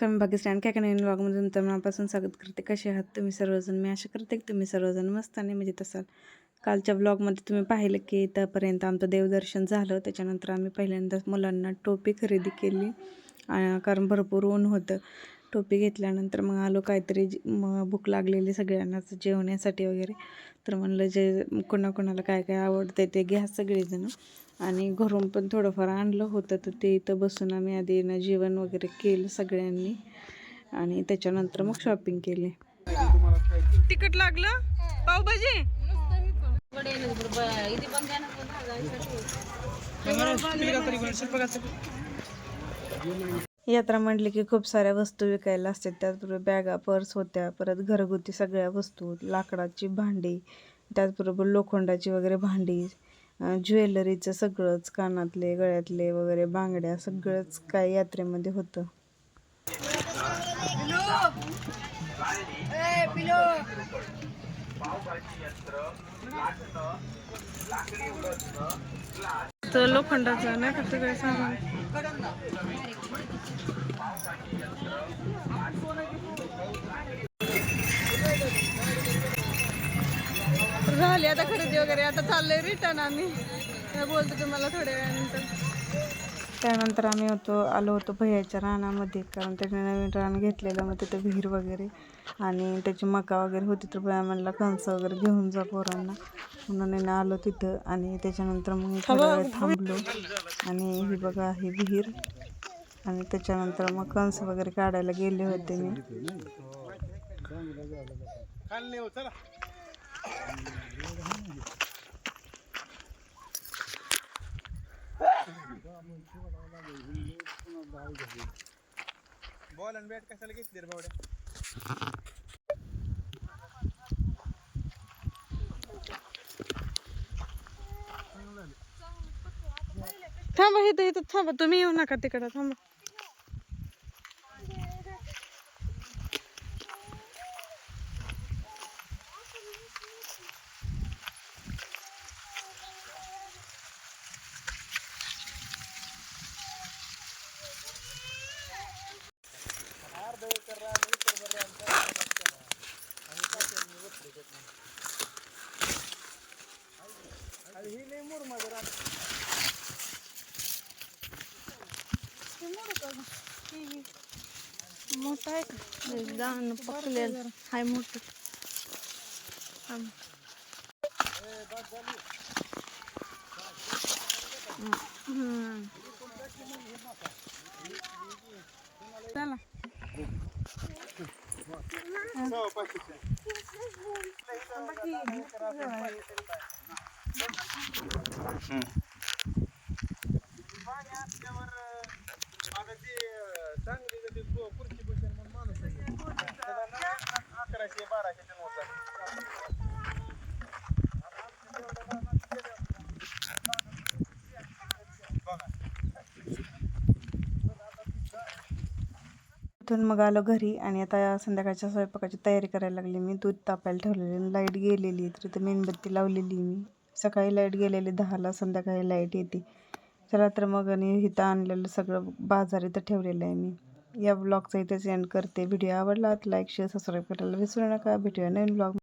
नमस्कार, मी भाग्यश्री काय नवीन व्लॉगमधून तर मनापासून स्वागत करते. कसे आहात तुम्ही सर्वजण? मी आशा करते की तुम्ही सर्वजण मस्त आणि मजेत असाल. कालच्या ब्लॉगमध्ये तुम्ही पाहिलं की इथंपर्यंत आमचं देवदर्शन झालं. त्याच्यानंतर आम्ही पहिल्यांदाच मुलांना टोपी खरेदी केली कारण भरपूर ऊन होतं. टोपी घेतल्यानंतर मग आलो काहीतरी भूक लागलेली सगळ्यांनाच जेवण्यासाठी वगैरे. तर म्हणलं जे कोणाकोणाला काय काय आवडतं ते घ्या सगळेजण. आणि घरून पण थोडंफार आणलं होतं तर ते इथं बसून आम्ही आधी ना जेवण वगैरे केलं सगळ्यांनी आणि त्याच्यानंतर मग शॉपिंग केली. तिकट लागलं पावभाजी यात्रा म्हटली की खूप साऱ्या वस्तू विकायला असतात. त्याचबरोबर बॅगा पर्स होत्या, परत घरगुती सगळ्या वस्तू, लाकडाची भांडी, त्याचबरोबर लोखंडाची वगैरे भांडी, ज्वेलरीचं सगळंच, कानातले गळ्यातले वगैरे बांगड्या सगळंच काय यात्रेमध्ये होतं. लोखंडाचं नाही का सगळं सामान. झाली आता खरेदी वगैरे. आता चाललंय रिटर्न आम्ही. बोलतो तुम्हाला थोड्या वेळानंतर. त्यानंतर आम्ही आलो होतो भैयाच्या रानामध्ये, कारण त्याने नवीन रान घेतलेलं, मग तिथं विहीर वगैरे आणि त्याची मका वगैरे होती. तर भैया म्हणला कणस वगैरे घेऊन जा पोरांना, म्हणून आलो तिथं. आणि त्याच्यानंतर मग थोडा वेळ थांबलो आणि ही बघा ही विहीर. आणि त्याच्यानंतर मग कणस वगैरे काढायला गेले होते मी. बॉल आणि बॅट कशाला घेतली रे बावड्या? थांबा इथं थांबा, तुम्ही येऊ नका तिकडं, थांबा. मोठा आहे दान पकलेलं हाय मोठं. चला खुर्ची बसेल म्हणून माणूस 1100 1200 नोटा. तिथून मग आलो घरी आणि आता संध्याकाळच्या स्वयंपाकाची तयारी करायला लागली. मी दूध तापायला ठेवलेली, लाईट गेलेली तर इथं मेणबत्ती लावलेली मी. सकाळी लाईट गेलेली 10ला, संध्याकाळी लाईट येते. चला तर मग आणि इथं आणलेलं सगळं बाजार इथं ठेवलेलं आहे मी. या ब्लॉगचा इथेच एंड करते. व्हिडिओ आवडला तर लाईक शेअर सबस्क्राईब करायला विसरू नका. भेटूया नवीन ब्लॉग.